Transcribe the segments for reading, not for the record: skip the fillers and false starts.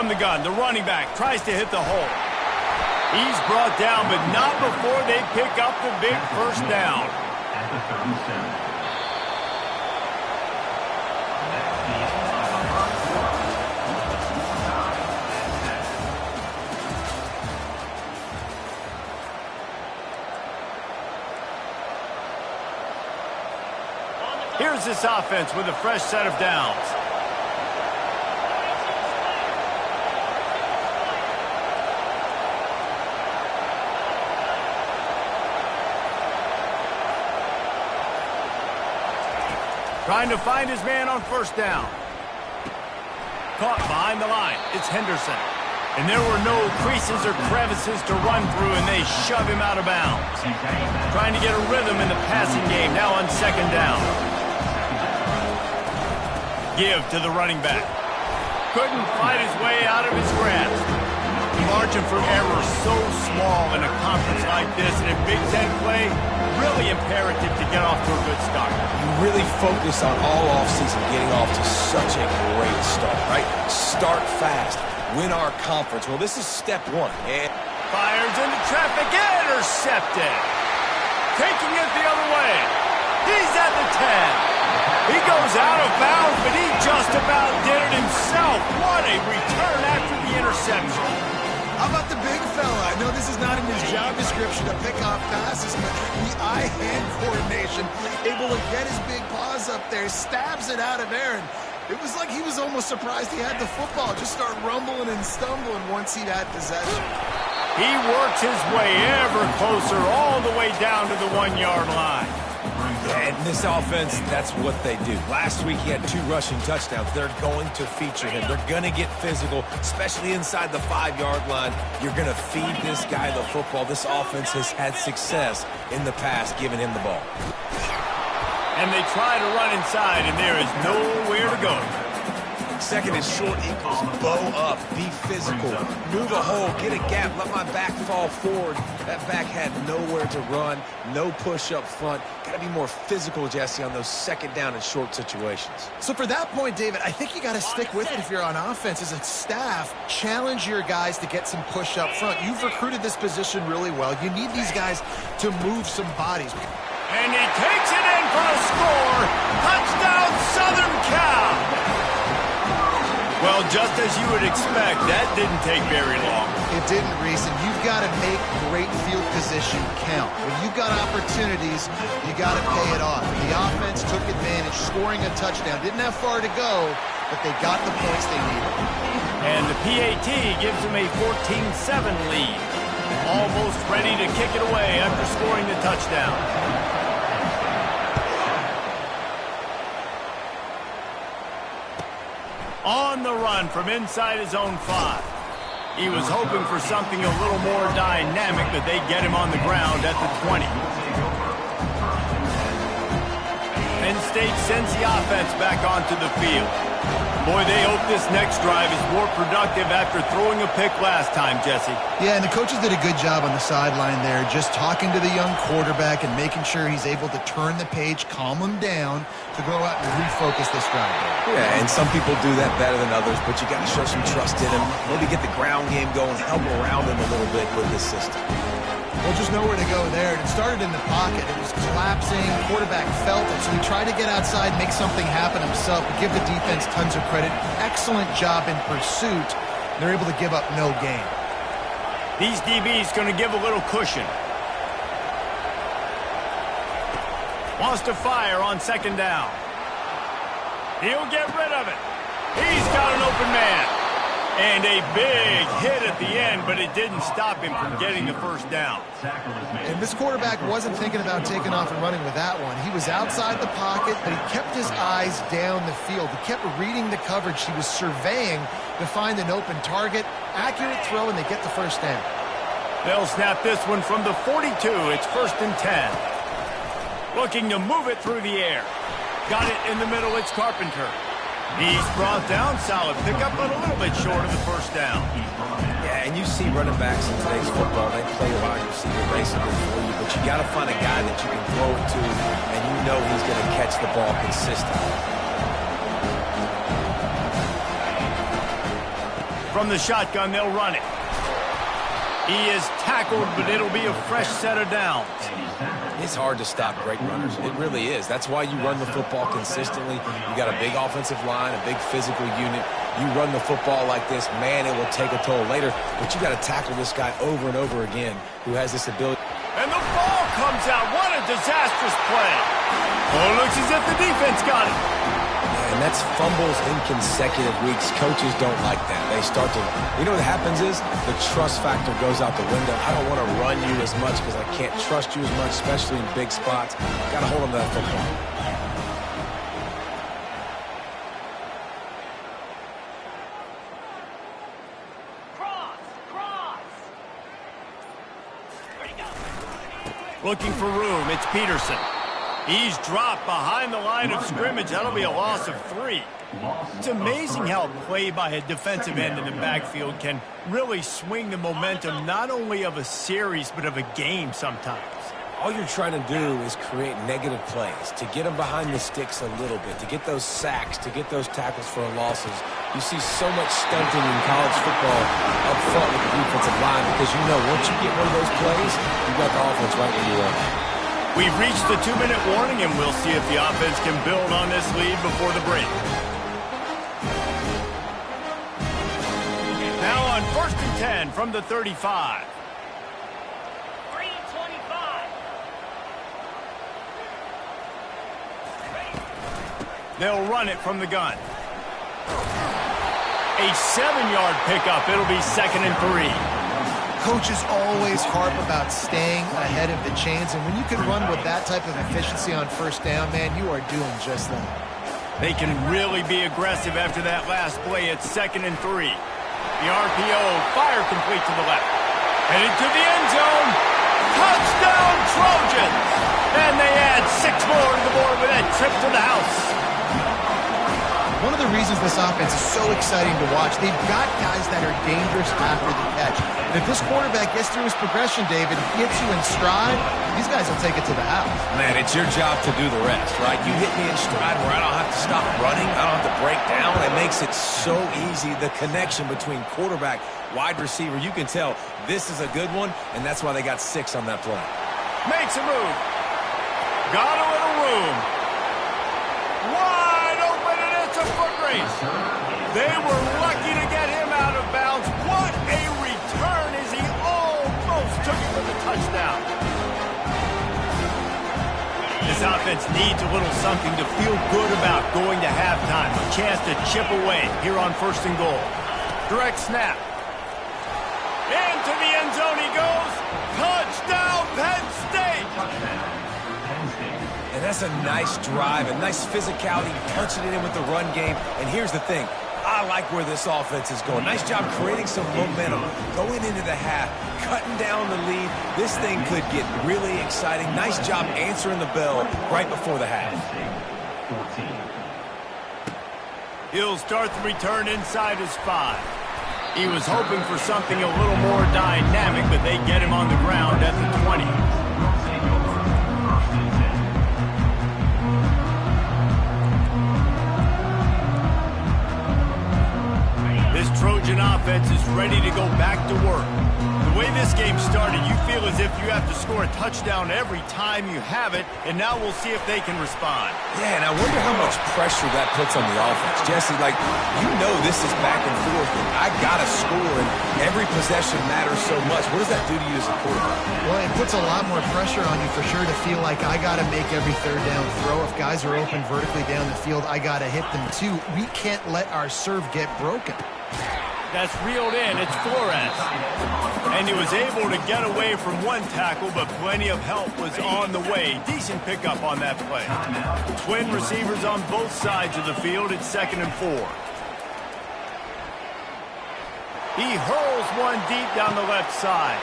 from the gun. The running back tries to hit the hole. He's brought down, but not before they pick up the big first down. At the 37. Here's this offense with a fresh set of downs. Trying to find his man on first down. Caught behind the line. It's Henderson. And there were no creases or crevices to run through, and they shove him out of bounds. Trying to get a rhythm in the passing game, now on second down. Give to the running back. Couldn't fight his way out of his grasp. The margin for error so small in a conference like this, and in Big Ten play, really imperative to get off to a good start. You really focus on all offseason getting off to such a great start, right? Start fast. Win our conference. Well, this is step one. And fires into traffic, intercepted. Taking it the other way. He's at the 10. He goes out of bounds, but he just about did it himself. What a return after the interception. How about the big fella? I know this is not in his job description to pick off passes, but the eye-hand coordination, able to get his big paws up there, stabs it out of there, and it was like he was almost surprised he had the football. Just start rumbling and stumbling once he'd had possession. He works his way ever closer all the way down to the 1-yard line. Yeah, and this offense, that's what they do. Last week he had 2 rushing touchdowns. They're going to feature him. They're going to get physical, especially inside the 5-yard line. You're going to feed this guy the football. This offense has had success in the past giving him the ball. And they try to run inside, and there is nowhere to go. Second and short equals bow up, be physical, move a hole, get a gap, let my back fall forward. That back had nowhere to run, no push up front. Got to be more physical, Jesse, on those second down and short situations. So for that point, David, I think you got to stick with it if you're on offense. As a staff, challenge your guys to get some push up front. You've recruited this position really well. You need these guys to move some bodies. And he takes it in for a score. Touchdown, Southern Cal. Well, just as you would expect, that didn't take very long. It didn't, Reese, and you've got to make great field position count. When you've got opportunities, you got to pay it off. The offense took advantage, scoring a touchdown. Didn't have far to go, but they got the points they needed. And the PAT gives them a 14-7 lead. Almost ready to kick it away after scoring the touchdown. On the run from inside his own 5. He was hoping for something a little more dynamic, but they get him on the ground at the 20. Penn State sends the offense back onto the field. Boy, they hope this next drive is more productive after throwing a pick last time, Jesse. Yeah, and the coaches did a good job on the sideline there, just talking to the young quarterback and making sure he's able to turn the page, calm him down, to go out and refocus this drive. Yeah, and some people do that better than others, but you got to show some trust in him. Maybe get the ground game going, help around him a little bit with this system. Well, just nowhere to go there. It started in the pocket. It was collapsing. Quarterback felt it, so he tried to get outside, make something happen himself, but give the defense tons of credit. Excellent job in pursuit. They're able to give up no gain. These DBs going to give a little cushion. Wants to fire on second down. He'll get rid of it. He's got an open man. And a big hit at the end, but it didn't stop him from getting the first down. And this quarterback wasn't thinking about taking off and running with that one. He was outside the pocket, but he kept his eyes down the field. He kept reading the coverage. He was surveying to find an open target. Accurate throw, and they get the first down. They'll snap this one from the 42. It's 1st and 10. Looking to move it through the air. Got it in the middle. It's Carpenter. He's brought down, solid pickup, but a little bit short of the first down. Yeah, and you see running backs in today's football, they play wide receiver basically for you, but you got to find a guy that you can throw it to, and you know he's going to catch the ball consistently. From the shotgun, they'll run it. He is tackled, but it'll be a fresh set of downs. It's hard to stop great runners. It really is. That's why you run the football consistently. You got a big offensive line, a big physical unit. You run the football like this, man, it will take a toll later. But you got to tackle this guy over and over again who has this ability. And the ball comes out. What a disastrous play. Oh, it looks as if the defense got it. And that's fumbles in consecutive weeks. Coaches don't like that. They start to, you know what happens is the trust factor goes out the window. I don't want to run you as much because I can't trust you as much, especially in big spots. Got to hold on to that football. Looking for room, it's Peterson. He's dropped behind the line of scrimmage. That'll be a loss of 3. It's amazing how a play by a defensive end in the backfield can really swing the momentum not only of a series but of a game sometimes. All you're trying to do is create negative plays, to get them behind the sticks a little bit, to get those sacks, to get those tackles for losses. You see so much stunting in college football up front with the defensive line because you know once you get one of those plays, you got the offense right where you are. We've reached the 2-minute warning, and we'll see if the offense can build on this lead before the break. Now on 1st and 10 from the 35. They'll run it from the gun. A 7-yard pickup. It'll be 2nd and 3. Coaches always harp about staying ahead of the chains, and when you can run with that type of efficiency on 1st down, man, you are doing just that. They can really be aggressive after that last play. It's 2nd and 3. The RPO, fire complete to the left. Headed to the end zone. Touchdown, Trojans! And they add 6 more to the board with that trip to the house. One of the reasons this offense is so exciting to watch, they've got guys that are dangerous after the catch. And if this quarterback gets through his progression, David, gets you in stride, these guys will take it to the house. Man, it's your job to do the rest, right? You hit me in stride where I don't have to stop running, I don't have to break down. It makes it so easy, the connection between quarterback, wide receiver. You can tell this is a good one, and that's why they got 6 on that play. Makes a move. Got a little room. Wide open, and it's a foot race. They were lucky to get him out of bounds. What a return as he almost took it for the touchdown. This offense needs a little something to feel good about going to halftime. A chance to chip away here on 1st and goal. Direct snap. Into the end zone he goes. Touchdown, Penn State. And that's a nice drive, a nice physicality, punching it in with the run game. And here's the thing. I like where this offense is going. Nice job creating some momentum, going into the half, cutting down the lead. This thing could get really exciting. Nice job answering the bell right before the half. He'll start the return inside his 5. He was hoping for something a little more dynamic, but they get him on the ground at the 20. This Trojan offense is ready to go back to work. The way this game started, you feel as if you have to score a touchdown every time you have it, and now we'll see if they can respond. Yeah, and I wonder how much pressure that puts on the offense. Jesse, like, you know this is back and forth, and I got to score, and every possession matters so much. What does that do to you as a quarterback? Well, it puts a lot more pressure on you for sure to feel like I got to make every 3rd down throw. If guys are open vertically down the field, I got to hit them too. We can't let our serve get broken. That's reeled in. It's Flores. And he was able to get away from one tackle, but plenty of help was on the way. Decent pickup on that play. Twin receivers on both sides of the field. It's 2nd and 4. He hurls one deep down the left side.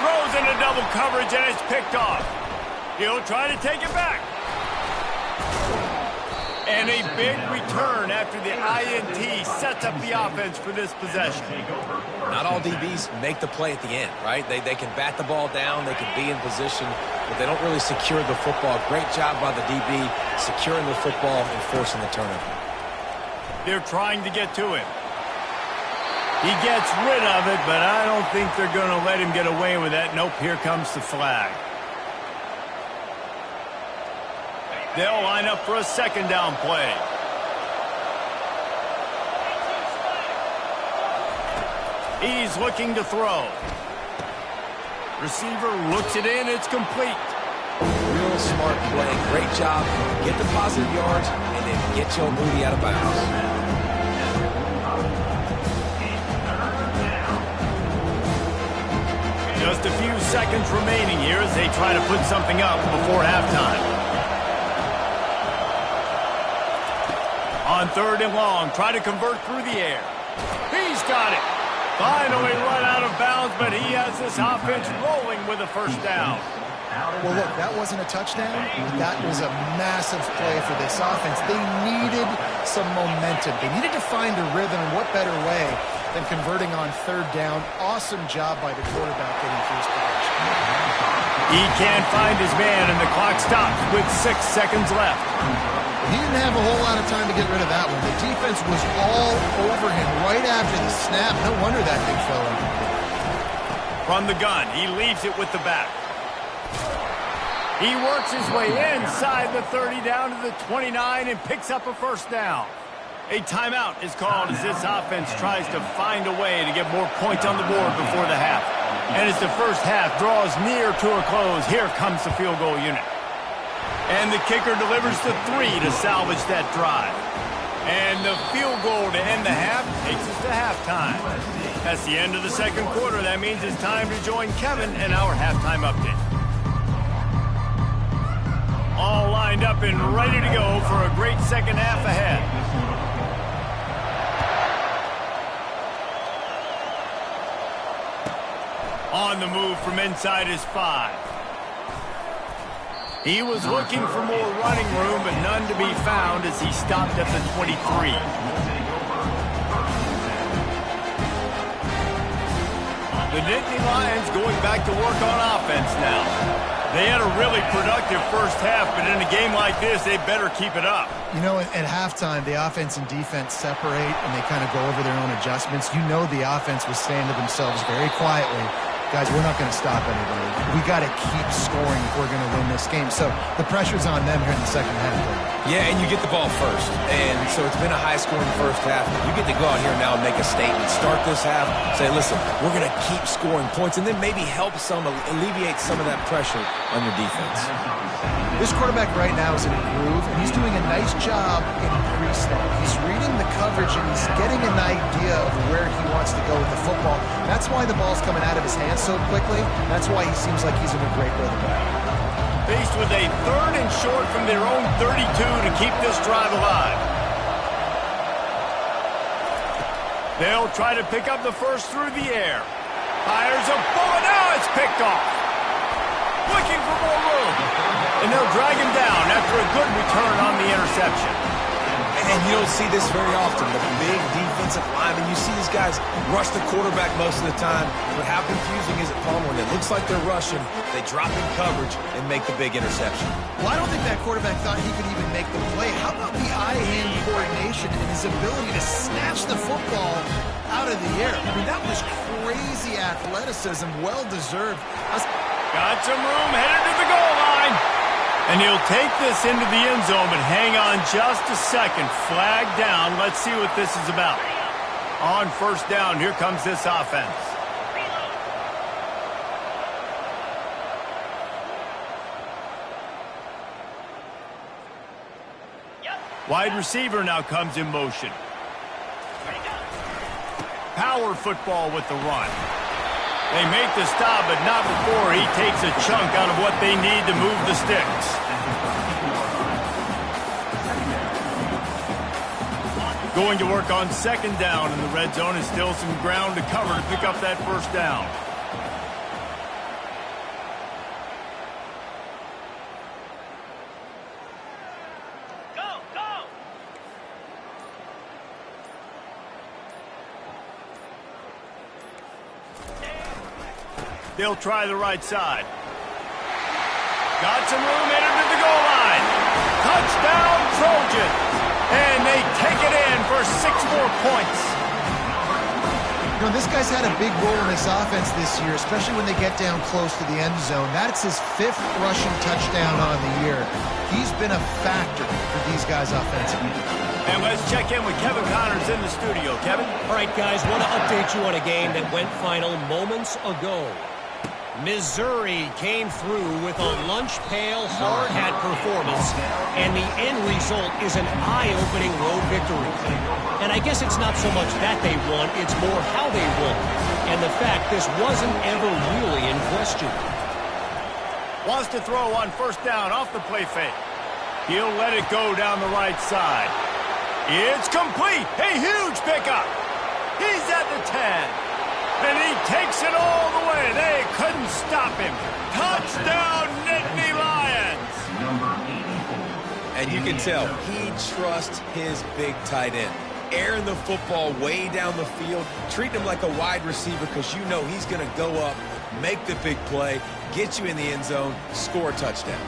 Throws into double coverage, and it's picked off. He'll try to take it back. And a big return after the INT sets up the offense for this possession. Not all DBs make the play at the end, right? They can bat the ball down, they can be in position, but they don't really secure the football. Great job by the DB securing the football and forcing the turnover. They're trying to get to him. He gets rid of it, but I don't think they're going to let him get away with that. Nope, here comes the flag. They'll line up for a second down play. He's looking to throw. Receiver looks it in. It's complete. Real smart play. Great job. Get the positive yards and then get your booty out of bounds. Just a few seconds remaining here as they try to put something up before halftime. On 3rd and long, try to convert through the air. He's got it. Finally run out of bounds, but he has this offense rolling with a first down. Well, look, that wasn't a touchdown. That was a massive play for this offense. They needed some momentum. They needed to find a rhythm, and what better way than converting on 3rd down. Awesome job by the quarterback getting through his progression. He can't find his man, and the clock stops with 6 seconds left. He didn't have a whole lot of time to get rid of that one. The defense was all over him right after the snap. No wonder that thing fell in. From the gun, he leaves it with the back. He works his way inside the 30 down to the 29 and picks up a first down. A timeout is called as this offense tries to find a way to get more points on the board before the half. And as the first half draws near to a close, here comes the field goal unit. And the kicker delivers the 3 to salvage that drive. And the field goal to end the half takes us to halftime. That's the end of the second quarter. That means it's time to join Kevin in our halftime update. All lined up and ready to go for a great second half ahead. On the move from inside his 5. He was looking for more running room, but none to be found as he stopped at the 23. The Nittany Lions going back to work on offense now. They had a really productive first half, but in a game like this, they better keep it up. You know, at halftime, the offense and defense separate, and they kind of go over their own adjustments. You know the offense was saying to themselves very quietly, guys, we're not going to stop anybody. We got to keep scoring if we're going to win this game. So the pressure's on them here in the second half. Yeah, and you get the ball first. And so it's been a high-scoring first half. You get to go out here now and make a statement. Start this half, say, listen, we're going to keep scoring points, and then maybe help alleviate some of that pressure on your defense. This quarterback right now is in a groove, and he's doing a nice job in pre-snap. He's reading the coverage, and he's getting an idea of where he wants to go with the football. That's why the ball's coming out of his hands so quickly. That's why he seems like he's in a great rhythm. Faced with a 3rd and short from their own 32 to keep this drive alive. They'll try to pick up the first through the air. Fires a bullet. Now it's picked off. Looking for more room. And they'll drag him down after a good return on the interception. And you don't see this very often, the big defensive linemen. You see these guys rush the quarterback most of the time, but how confusing is it, Palmer, when it looks like they're rushing, they drop in coverage and make the big interception? Well, I don't think that quarterback thought he could even make the play. How about the eye-hand coordination and his ability to snatch the football out of the air? I mean, that was crazy athleticism, well-deserved. Got some room, headed to the goal line. And he'll take this into the end zone, but hang on just a second. Flag down. Let's see what this is about. On first down, here comes this offense. Wide receiver now comes in motion. Power football with the run. They make the stop, but not before he takes a chunk out of what they need to move the sticks. Going to work on second down in the red zone, and still some ground to cover to pick up that first down. They'll try the right side. Got some room, headed to the goal line. Touchdown, Trojans. And they take it in for 6 more points. You know, this guy's had a big role in this offense this year, especially when they get down close to the end zone. That's his 5th rushing touchdown on the year. He's been a factor for these guys offensively. And let's check in with Kevin Connors in the studio. Kevin? All right, guys, want to update you on a game that went final moments ago. Missouri came through with a lunch pail hard hat performance, and the end result is an eye-opening road victory. And I guess it's not so much that they won, it's more how they won, and the fact this wasn't ever really in question. Wants to throw on first down off the play fake. He'll let it go down the right side. It's complete. A huge pickup. He's at the 10. And he takes it all the way. They couldn't stop him. Touchdown, Nittany Lions. And you can tell he trusts his big tight end. Airing the football way down the field, treating him like a wide receiver because you know he's going to go up, make the big play, get you in the end zone, score a touchdown.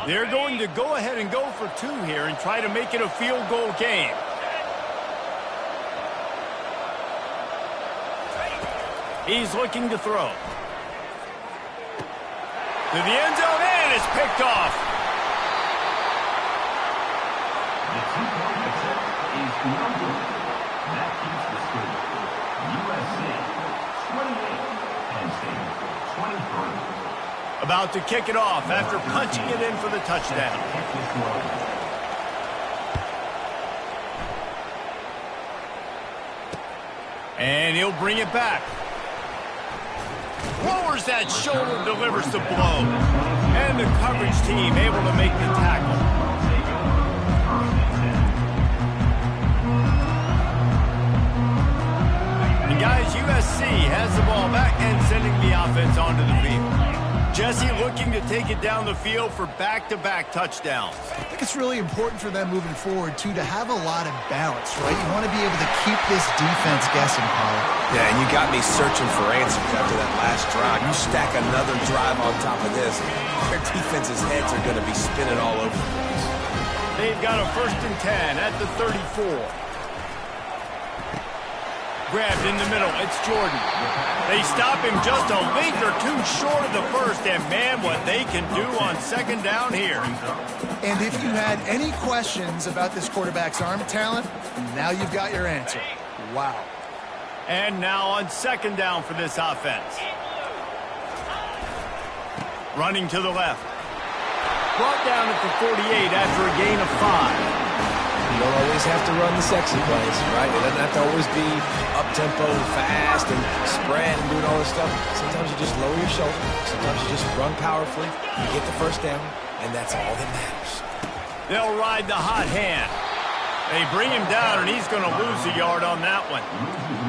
They're going to go ahead and go for 2 here and try to make it a field goal game. He's looking to throw. To the end zone, and it's picked off. The 2-point attempt is no good. That keeps the score. USC 28, Penn State 23. About to kick it off after punching it in for the touchdown. And he'll bring it back. Lowers that shoulder, delivers the blow. And the coverage team able to make the tackle. And guys, USC has the ball back and sending the offense onto the field. Jesse looking to take it down the field for back-to-back touchdowns. I think it's really important for them moving forward, too, to have a lot of balance, right? You want to be able to keep this defense guessing, Paul. Yeah, and you got me searching for answers after that last drive. You stack another drive on top of this, their defense's heads are going to be spinning all over the place. They've got a 1st and 10 at the 34. Grabbed in the middle, it's Jordan. They stop him just a length or 2 short of the first, and man, what they can do on 2nd down here. And if you had any questions about this quarterback's arm talent, now you've got your answer. Wow. And now on 2nd down for this offense. Running to the left. Brought down at the 48 after a gain of 5. You don't always have to run the sexy plays, right? It doesn't have to always be up-tempo and fast and spread and doing all this stuff. Sometimes you just lower your shoulder. Sometimes you just run powerfully. You get the 1st down, and that's all that matters. They'll ride the hot hand. They bring him down, and he's going to lose a yard on that one.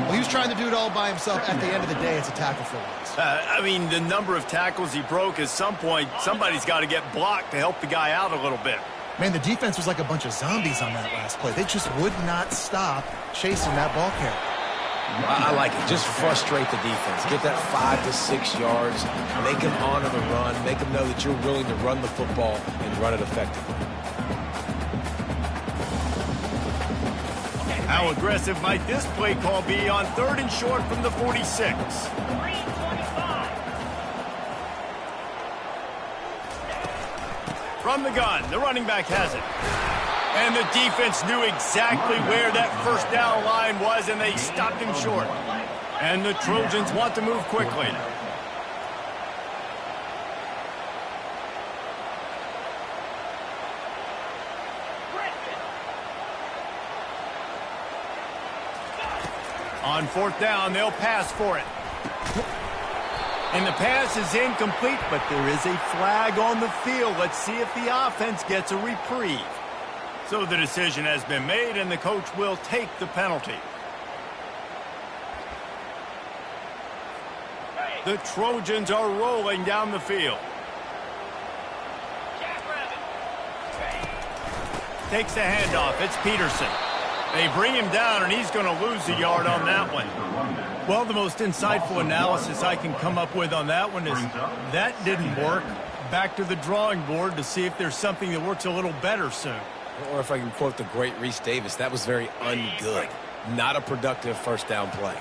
Well, he was trying to do it all by himself. At the end of the day, it's a tackle for loss. I mean, the number of tackles he broke, at some point, somebody's got to get blocked to help the guy out a little bit. Man, the defense was like a bunch of zombies on that last play. They just would not stop chasing that ball carrier. I like it. Just frustrate the defense. Get that 5 to 6 yards. Make them honor the run. Make them know that you're willing to run the football and run it effectively. How aggressive might this play call be on 3rd and short from the 46? From the gun, the running back has it. And the defense knew exactly where that 1st down line was, and they stopped him short. And the Trojans want to move quickly. On 4th down, they'll pass for it. And the pass is incomplete, but there is a flag on the field. Let's see if the offense gets a reprieve. So the decision has been made, and the coach will take the penalty. The Trojans are rolling down the field. Takes the handoff. It's Peterson. They bring him down, and he's going to lose a yard on that one. Well, the most insightful analysis I can come up with on that one is that didn't work, back to the drawing board to see if there's something that works a little better soon. Or if I can quote the great Reese Davis, that was very ungood. Not a productive first down play.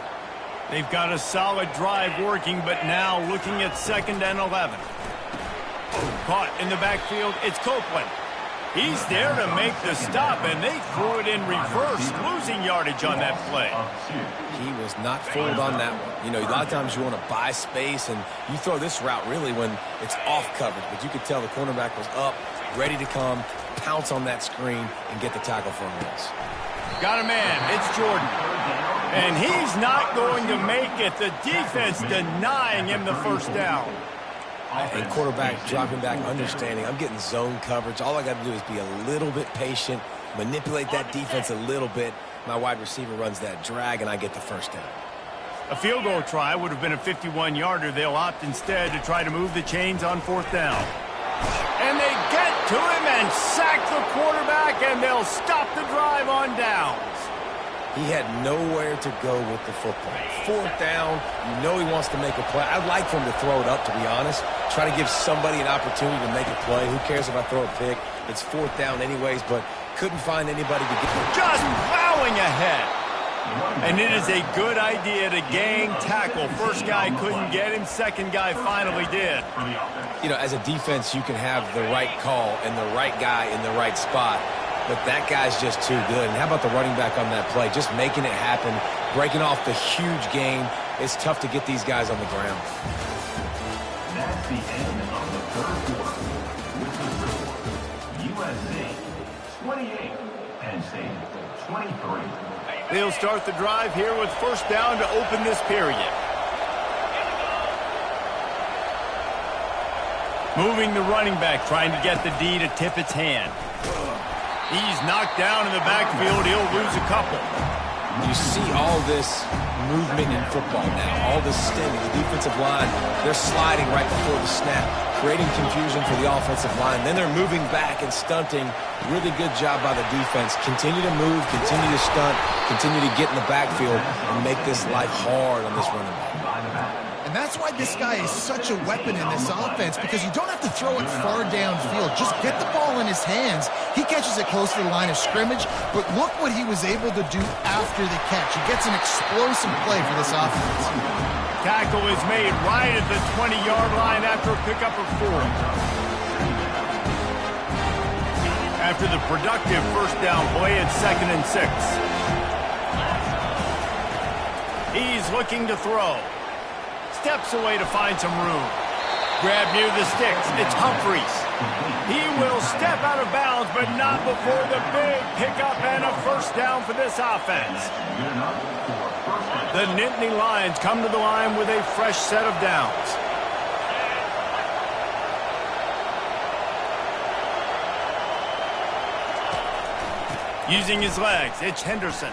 They've got a solid drive working, but now looking at 2nd and 11. Caught in the backfield, it's Copeland. He's there to make the stop, and they threw it in reverse, losing yardage on that play. He was not fooled on that one. You know, a lot of times you want to buy space, and you throw this route really when it's off coverage. But you could tell the cornerback was up, ready to come, pounce on that screen, and get the tackle for a miss. Got a man. It's Jordan. And he's not going to make it. The defense denying him the first down. And quarterback dropping back, understanding I'm getting zone coverage. All I got to do is be a little bit patient, manipulate that defense a little bit. My wide receiver runs that drag, and I get the first down. A field goal try would have been a 51-yarder. They'll opt instead to try to move the chains on 4th down. And they get to him and sack the quarterback, and they'll stop the drive on downs. He had nowhere to go with the football. 4th down, you know he wants to make a play. I'd like for him to throw it up, to be honest. Try to give somebody an opportunity to make a play. Who cares if I throw a pick? It's 4th down anyways, but couldn't find anybody to get it. Just plowing ahead. And it is a good idea to gang tackle. First guy couldn't get him. Second guy finally did. You know, as a defense, you can have the right call and the right guy in the right spot. But that guy's just too good. And how about the running back on that play? Just making it happen, breaking off the huge gain. It's tough to get these guys on the ground. That's the end of the 3rd quarter. With the score, USC 28, Penn State 23. They'll start the drive here with 1st down to open this period. Moving the running back, trying to get the D to tip its hand. He's knocked down in the backfield. He'll lose a couple. You see all this movement in football now, all this stemming. The defensive line, they're sliding right before the snap, creating confusion for the offensive line. Then they're moving back and stunting. Really good job by the defense. Continue to move, continue to stunt, continue to get in the backfield and make this life hard on this running back. And that's why this guy is such a weapon in this offense, because you don't have to throw it far downfield. Just get the ball in his hands. He catches it close to the line of scrimmage, but look what he was able to do after the catch. He gets an explosive play for this offense. Tackle is made right at the 20-yard line after a pickup of 4. After the productive first down play, it's 2nd and 6. He's looking to throw. Steps away to find some room. Grab near the sticks. It's Humphries. He will step out of bounds, but not before the big pickup and a first down for this offense. The Nittany Lions come to the line with a fresh set of downs. Using his legs, it's Henderson.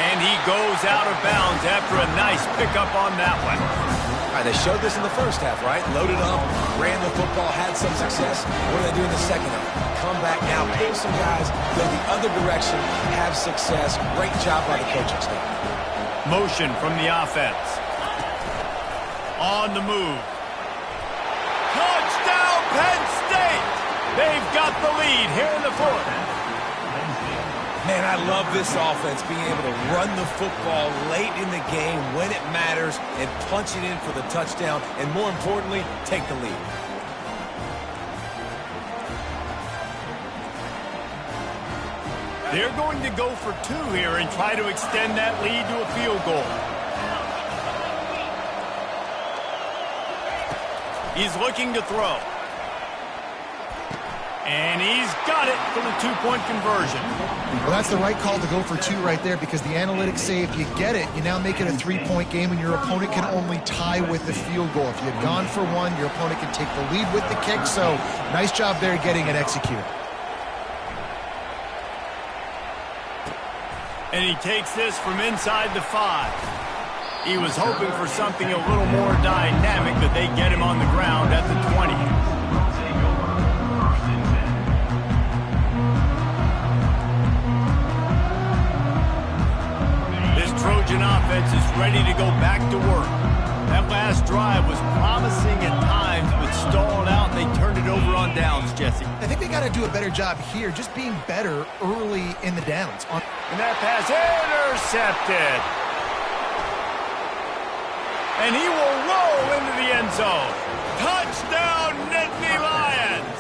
And he goes out of bounds after a nice pickup on that one. All right, they showed this in the first half, right? Loaded up, ran the football, had some success. What do they do in the second half? Come back now, pull some guys, go the other direction, have success. Great job by the coaching staff. Motion from the offense. On the move. Touchdown, Penn State! They've got the lead here in the 4th. Man, I love this offense, being able to run the football late in the game when it matters and punch it in for the touchdown, and more importantly, take the lead. They're going to go for 2 here and try to extend that lead to a field goal. He's looking to throw. And he's got it for the 2-point conversion. Well, that's the right call to go for 2 right there, because the analytics say if you get it, you now make it a 3-point game and your opponent can only tie with the field goal. If you had gone for 1, your opponent can take the lead with the kick. So nice job there getting it executed. And he takes this from inside the 5. He was hoping for something a little more dynamic, but they get him on the ground at the 20. Trojan offense is ready to go back to work. That last drive was promising at times, but stalled out, and they turned it over on downs, Jesse. I think they got to do a better job here, just being better early in the downs. And that pass intercepted. And he will roll into the end zone. Touchdown, Nittany Lions!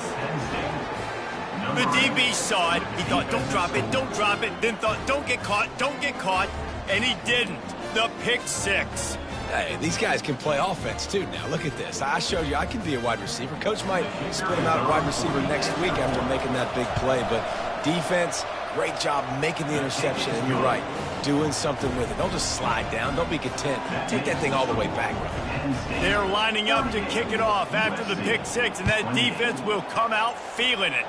The DB saw it. He thought, don't drop it, don't drop it. Then thought, don't get caught, don't get caught. And he didn't. The pick six. Hey, these guys can play offense, too. Now, look at this. I showed you I can be a wide receiver. Coach might split him out at wide receiver next week after making that big play. But defense, great job making the interception. And you're right, doing something with it. Don't just slide down. Don't be content. Take that thing all the way back. They're lining up to kick it off after the pick six, and that defense will come out feeling it.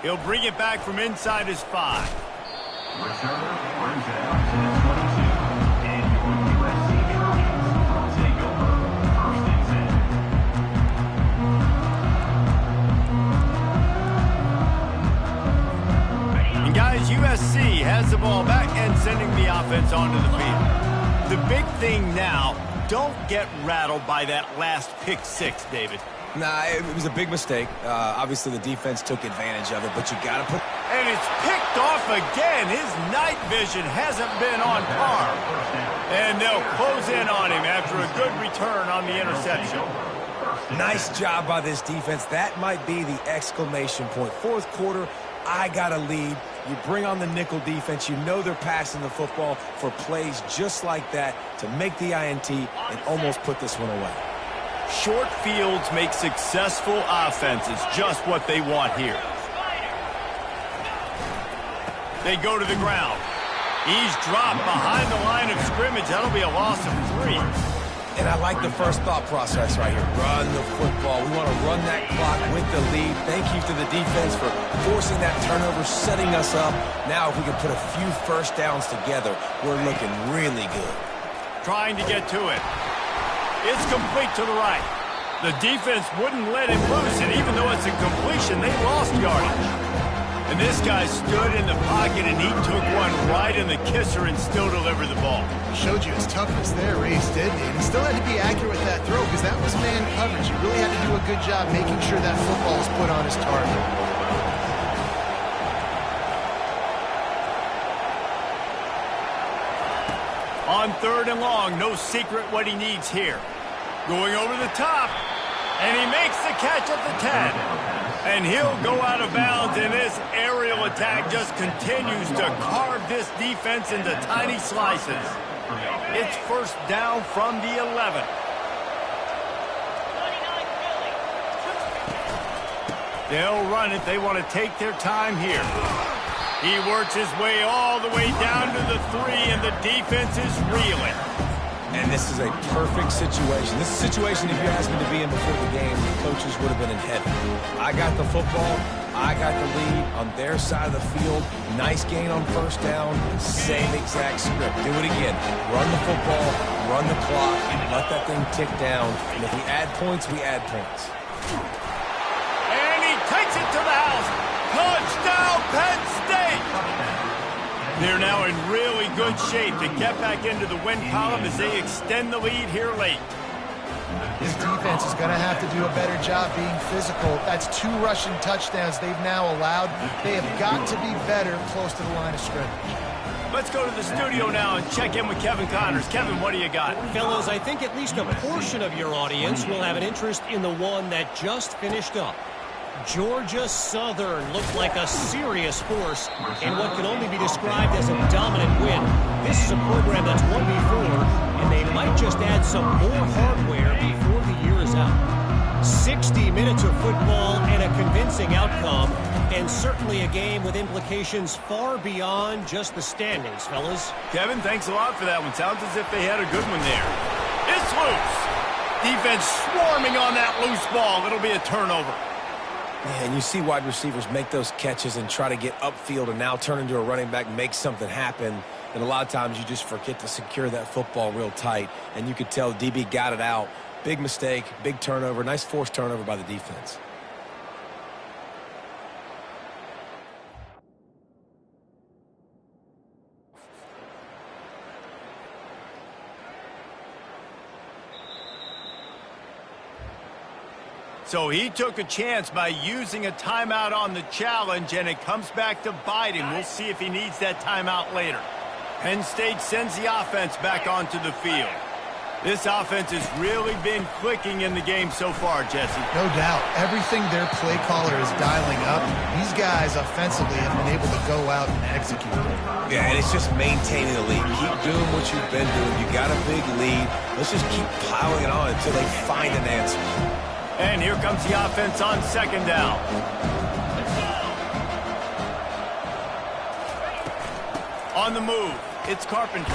He'll bring it back from inside his 5. Returner brings it out to the 22. And your USC Trojans will take over 1st and 10. And guys, USC has the ball back and sending the offense onto the field. The big thing now, don't get rattled by that last pick six, David. Nah, it was a big mistake. Obviously, the defense took advantage of it, but you got to put... And it's picked off again. His night vision hasn't been on par. And they'll close in on him after a good return on the interception. Nice job by this defense. That might be the exclamation point. 4th quarter, I got a lead. You bring on the nickel defense. You know they're passing the football for plays just like that to make the INT and almost put this one away. Short fields make successful offenses, just what they want here. They go to the ground. He's dropped behind the line of scrimmage. That'll be a loss of 3. And I like the first thought process right here. Run the football. We want to run that clock with the lead. Thank you to the defense for forcing that turnover, setting us up. Now if we can put a few first downs together, we're looking really good. Trying to get to it. It's complete to the right. The defense wouldn't let him loose, and even though it's a completion, they lost yardage. And this guy stood in the pocket, and he took one right in the kisser and still delivered the ball. Showed you his toughness there, Reese, didn't he? And he still had to be accurate with that throw because that was man coverage. You really had to do a good job making sure that football was put on his target. On 3rd and long, no secret what he needs here. Going over the top, and he makes the catch at the 10. And he'll go out of bounds, and this aerial attack just continues to carve this defense into tiny slices. It's 1st down from the 11. They'll run it. They want to take their time here. He works his way all the way down to the 3, and the defense is reeling. And this is a perfect situation. This is a situation, if you asked me to be in before the game, the coaches would have been in heaven. I got the football. I got the lead on their side of the field. Nice gain on 1st down. Same exact script. Do it again. Run the football, run the clock, let that thing tick down. And if we add points, we add points. And he takes it to the house. Touchdown, Penn State! They're now in really good shape to get back into the win column as they extend the lead here late. This defense is going to have to do a better job being physical. That's 2 rushing touchdowns they've now allowed. They have got to be better close to the line of scrimmage. Let's go to the studio now and check in with Kevin Connors. Kevin, what do you got? Fellows, I think at least a portion of your audience will have an interest in the one that just finished up. Georgia Southern looked like a serious force in what can only be described as a dominant win. This is a program that's won before, and they might just add some more hardware before the year is out. 60 minutes of football and a convincing outcome, and certainly a game with implications far beyond just the standings, fellas. Kevin, thanks a lot for that one. Sounds as if they had a good one there. It's loose. Defense swarming on that loose ball. It'll be a turnover. Yeah, and you see wide receivers make those catches and try to get upfield and now turn into a running back, make something happen. And a lot of times you just forget to secure that football real tight. And you could tell DB got it out. Big mistake, big turnover, nice forced turnover by the defense. So he took a chance by using a timeout on the challenge, and it comes back to bite him. We'll see if he needs that timeout later. Penn State sends the offense back onto the field. This offense has really been clicking in the game so far, Jesse. No doubt. Everything their play caller is dialing up, these guys offensively have been able to go out and execute. Yeah, and it's just maintaining the lead. Keep doing what you've been doing. You got a big lead. Let's just keep plowing it on until they find an answer. And here comes the offense on second down. On the move, it's Carpenter.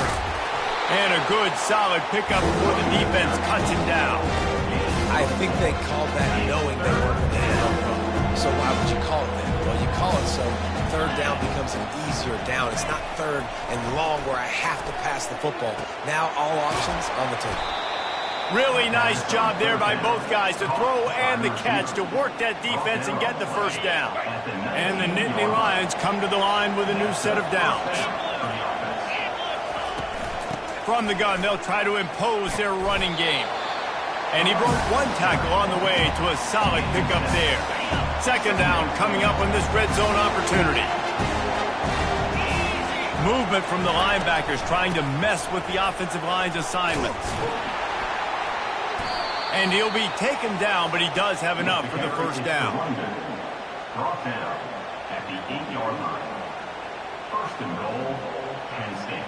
And a good, solid pickup before the defense cuts him down. I think they called that knowing they weren't going to help him. So why would you call it that? Well, you call it so third down becomes an easier down. It's not third and long where I have to pass the football. Now all options on the table. Really nice job there by both guys to throw and the catch to work that defense and get the first down. And the Nittany Lions come to the line with a new set of downs. From the gun, they'll try to impose their running game. And he broke one tackle on the way to a solid pickup there. Second down coming up on this red zone opportunity. Movement from the linebackers trying to mess with the offensive line's assignments. And he'll be taken down, but he does have enough for the first down. Brought down at the 8-yard line. First and goal, Penn State.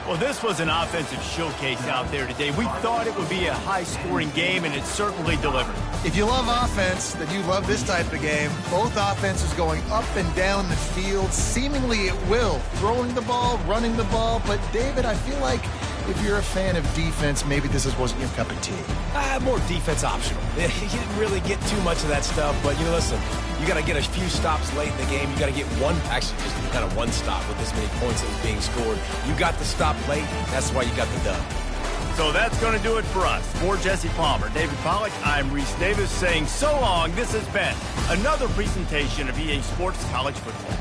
Well, this was an offensive showcase out there today. We thought it would be a high-scoring game, and it certainly delivered. If you love offense, then you love this type of game. Both offenses going up and down the field, seemingly at will. Throwing the ball, running the ball. But, David, I feel like if you're a fan of defense, maybe this wasn't your cup of tea. More defense optional. You didn't really get too much of that stuff, but you listen, you got to get a few stops late in the game. You got to get actually just kind of one stop with this many points that was being scored. You got the stop late. That's why you got the dub. So that's going to do it for us. For Jesse Palmer, David Pollack, I'm Reese Davis saying so long. This has been another presentation of EA Sports College Football.